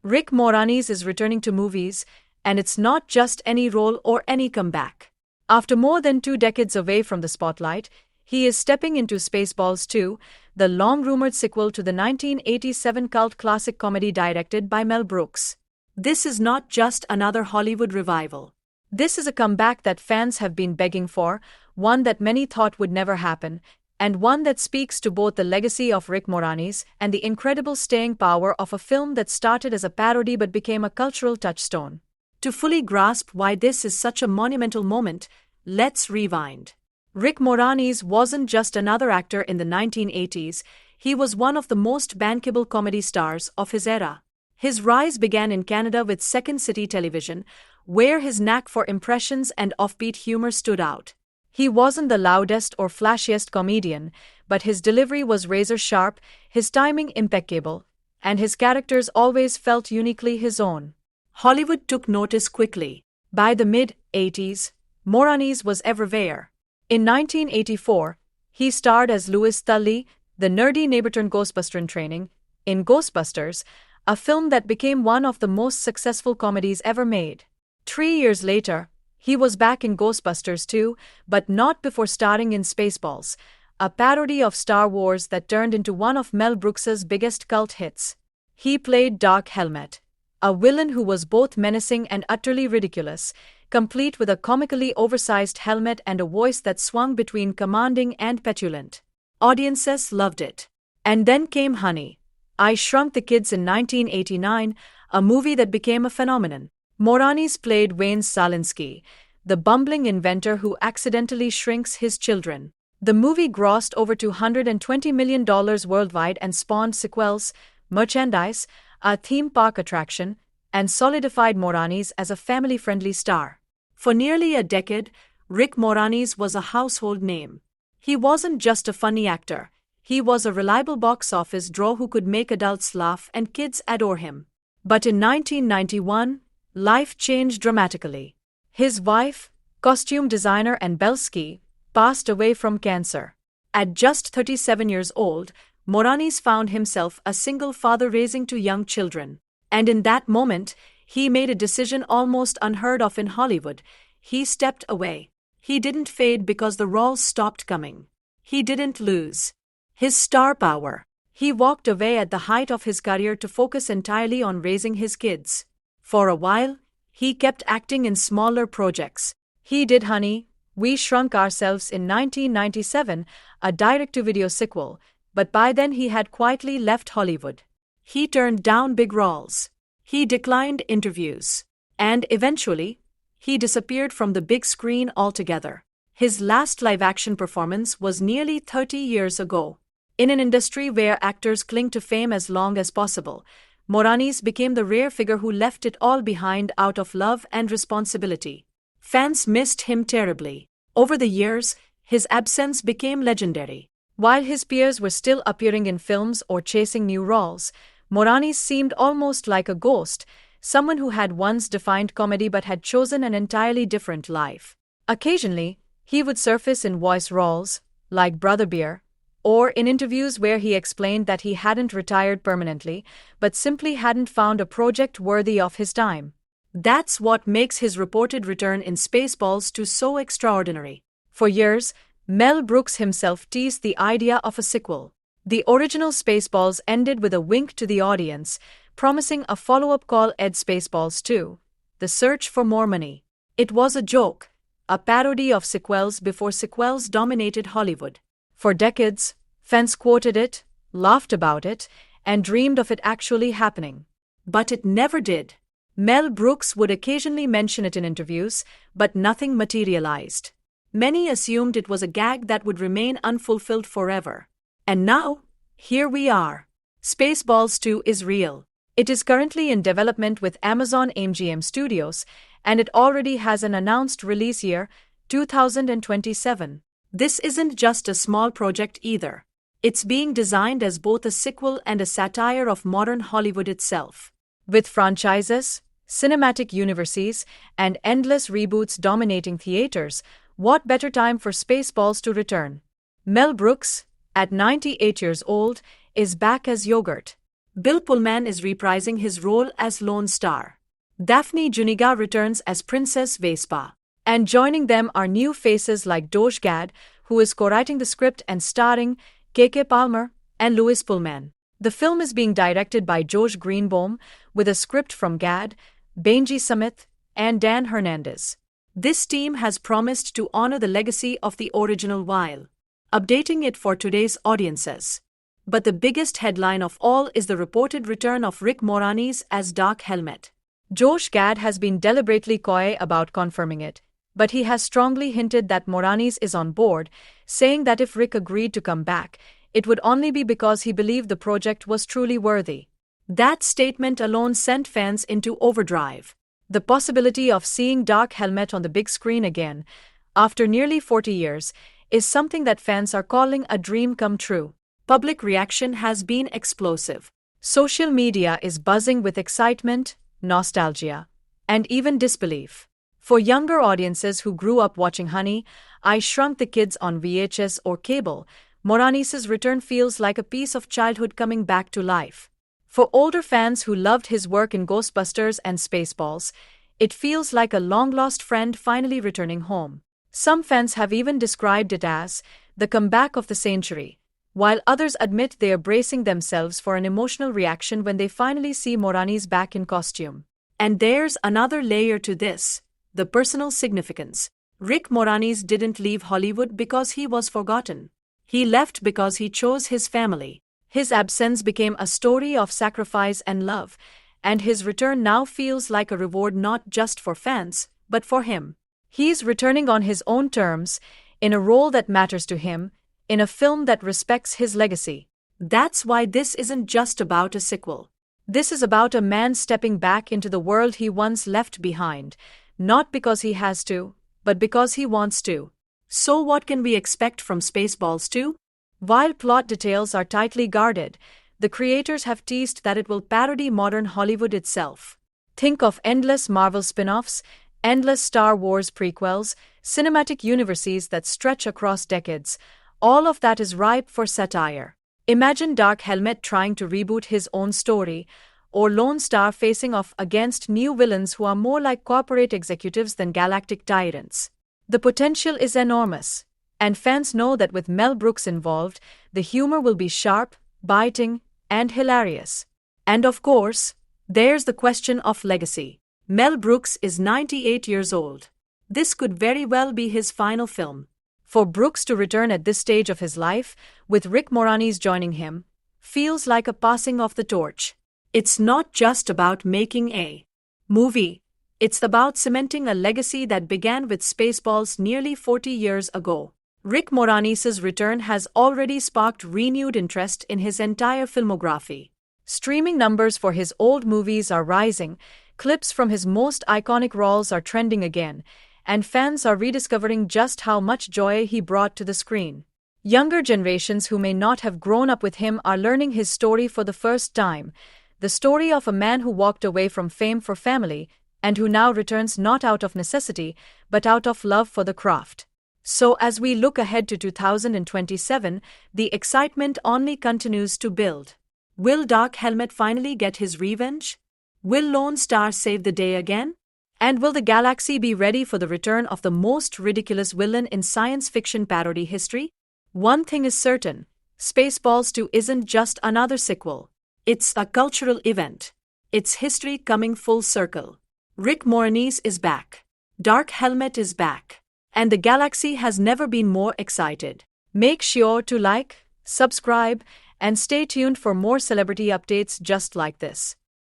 Rick Moranis is returning to movies, and it's not just any role or any comeback. After more than 2 decades away from the spotlight, he is stepping into Spaceballs 2, the long-rumored sequel to the 1987 cult classic comedy directed by Mel Brooks. This is not just another Hollywood revival. This is a comeback that fans have been begging for, one that many thought would never happen, and one that speaks to both the legacy of Rick Moranis and the incredible staying power of a film that started as a parody but became a cultural touchstone. To fully grasp why this is such a monumental moment, let's rewind. Rick Moranis wasn't just another actor in the 1980s, he was one of the most bankable comedy stars of his era. His rise began in Canada with Second City Television, where his knack for impressions and offbeat humor stood out. He wasn't the loudest or flashiest comedian, but his delivery was razor-sharp, his timing impeccable, and his characters always felt uniquely his own. Hollywood took notice quickly. By the mid-80s, Moranis was everywhere. In 1984, he starred as Louis Tully, the nerdy neighbor-turned Ghostbuster in training, in Ghostbusters, a film that became one of the most successful comedies ever made. 3 years later, he was back in Ghostbusters 2, but not before starring in Spaceballs, a parody of Star Wars that turned into one of Mel Brooks's biggest cult hits. He played Dark Helmet, a villain who was both menacing and utterly ridiculous, complete with a comically oversized helmet and a voice that swung between commanding and petulant. Audiences loved it. And then came Honey, I Shrunk the Kids in 1989, a movie that became a phenomenon. Moranis played Wayne Szalinski, the bumbling inventor who accidentally shrinks his children. The movie grossed over $220 million worldwide and spawned sequels, merchandise, a theme park attraction, and solidified Moranis as a family-friendly star. For nearly a decade, Rick Moranis was a household name. He wasn't just a funny actor, he was a reliable box office draw who could make adults laugh and kids adore him. But in 1991, life changed dramatically. His wife, costume designer Anne Belski, passed away from cancer. At just 37 years old, Moranis found himself a single father raising 2 young children. And in that moment, he made a decision almost unheard of in Hollywood. He stepped away. He didn't fade because the roles stopped coming. He didn't lose his star power. He walked away at the height of his career to focus entirely on raising his kids. For a while, he kept acting in smaller projects. He did Honey, We Shrunk Ourselves in 1997, a direct-to-video sequel, but by then he had quietly left Hollywood. He turned down big roles. He declined interviews. And eventually, he disappeared from the big screen altogether. His last live-action performance was nearly 30 years ago. In an industry where actors cling to fame as long as possible, Moranis became the rare figure who left it all behind out of love and responsibility. Fans missed him terribly. Over the years, his absence became legendary. While his peers were still appearing in films or chasing new roles, Moranis seemed almost like a ghost, someone who had once defined comedy but had chosen an entirely different life. Occasionally, he would surface in voice roles, like Brother Bear, or in interviews where he explained that he hadn't retired permanently, but simply hadn't found a project worthy of his time. That's what makes his reported return in Spaceballs 2 so extraordinary. For years, Mel Brooks himself teased the idea of a sequel. The original Spaceballs ended with a wink to the audience, promising a follow-up called Spaceballs 2, The Search for More Money. It was a joke, a parody of sequels before sequels dominated Hollywood. For decades, fans quoted it, laughed about it, and dreamed of it actually happening. But it never did. Mel Brooks would occasionally mention it in interviews, but nothing materialized. Many assumed it was a gag that would remain unfulfilled forever. And now, here we are. Spaceballs 2 is real. It is currently in development with Amazon MGM Studios, and it already has an announced release year, 2027. This isn't just a small project either. It's being designed as both a sequel and a satire of modern Hollywood itself. With franchises, cinematic universes, and endless reboots dominating theaters, what better time for Spaceballs to return? Mel Brooks, at 98 years old, is back as yogurt. Bill Pullman is reprising his role as Lone Star. Daphne Zuniga returns as Princess Vespa. And joining them are new faces like Doge Gad, who is co-writing the script and starring K.K. Palmer and Louis Pullman. The film is being directed by Josh Greenbaum, with a script from Gad, Benji Samith, and Dan Hernandez. This team has promised to honor the legacy of the original while updating it for today's audiences. But the biggest headline of all is the reported return of Rick Moranis as Dark Helmet. Josh Gad has been deliberately coy about confirming it, but he has strongly hinted that Moranis is on board, saying that if Rick agreed to come back, it would only be because he believed the project was truly worthy. That statement alone sent fans into overdrive. The possibility of seeing Dark Helmet on the big screen again, after nearly 40 years, is something that fans are calling a dream come true. Public reaction has been explosive. Social media is buzzing with excitement, nostalgia, and even disbelief. For younger audiences who grew up watching Honey, I Shrunk the Kids on VHS or cable, Moranis' return feels like a piece of childhood coming back to life. For older fans who loved his work in Ghostbusters and Spaceballs, it feels like a long-lost friend finally returning home. Some fans have even described it as the comeback of the century, while others admit they are bracing themselves for an emotional reaction when they finally see Moranis back in costume. And there's another layer to this, the personal significance. Rick Moranis didn't leave Hollywood because he was forgotten. He left because he chose his family. His absence became a story of sacrifice and love, and his return now feels like a reward not just for fans, but for him. He's returning on his own terms, in a role that matters to him, in a film that respects his legacy. That's why this isn't just about a sequel. This is about a man stepping back into the world he once left behind, not because he has to, but because he wants to. So what can we expect from Spaceballs 2? While plot details are tightly guarded, the creators have teased that it will parody modern Hollywood itself. Think of endless Marvel spin-offs, endless Star Wars prequels, cinematic universes that stretch across decades. All of that is ripe for satire. Imagine Dark Helmet trying to reboot his own story, or Lone Star facing off against new villains who are more like corporate executives than galactic tyrants. The potential is enormous, and fans know that with Mel Brooks involved, the humor will be sharp, biting, and hilarious. And of course, there's the question of legacy. Mel Brooks is 98 years old. This could very well be his final film. For Brooks to return at this stage of his life, with Rick Moranis joining him, feels like a passing of the torch. It's not just about making a movie. It's about cementing a legacy that began with Spaceballs nearly 40 years ago. Rick Moranis' return has already sparked renewed interest in his entire filmography. Streaming numbers for his old movies are rising, clips from his most iconic roles are trending again, and fans are rediscovering just how much joy he brought to the screen. Younger generations who may not have grown up with him are learning his story for the first time, the story of a man who walked away from fame for family, and who now returns not out of necessity, but out of love for the craft. So as we look ahead to 2027, the excitement only continues to build. Will Dark Helmet finally get his revenge? Will Lone Star save the day again? And will the galaxy be ready for the return of the most ridiculous villain in science fiction parody history? One thing is certain, Spaceballs 2 isn't just another sequel. It's a cultural event. It's history coming full circle. Rick Moranis is back. Dark Helmet is back. And the galaxy has never been more excited. Make sure to like, subscribe, and stay tuned for more celebrity updates just like this.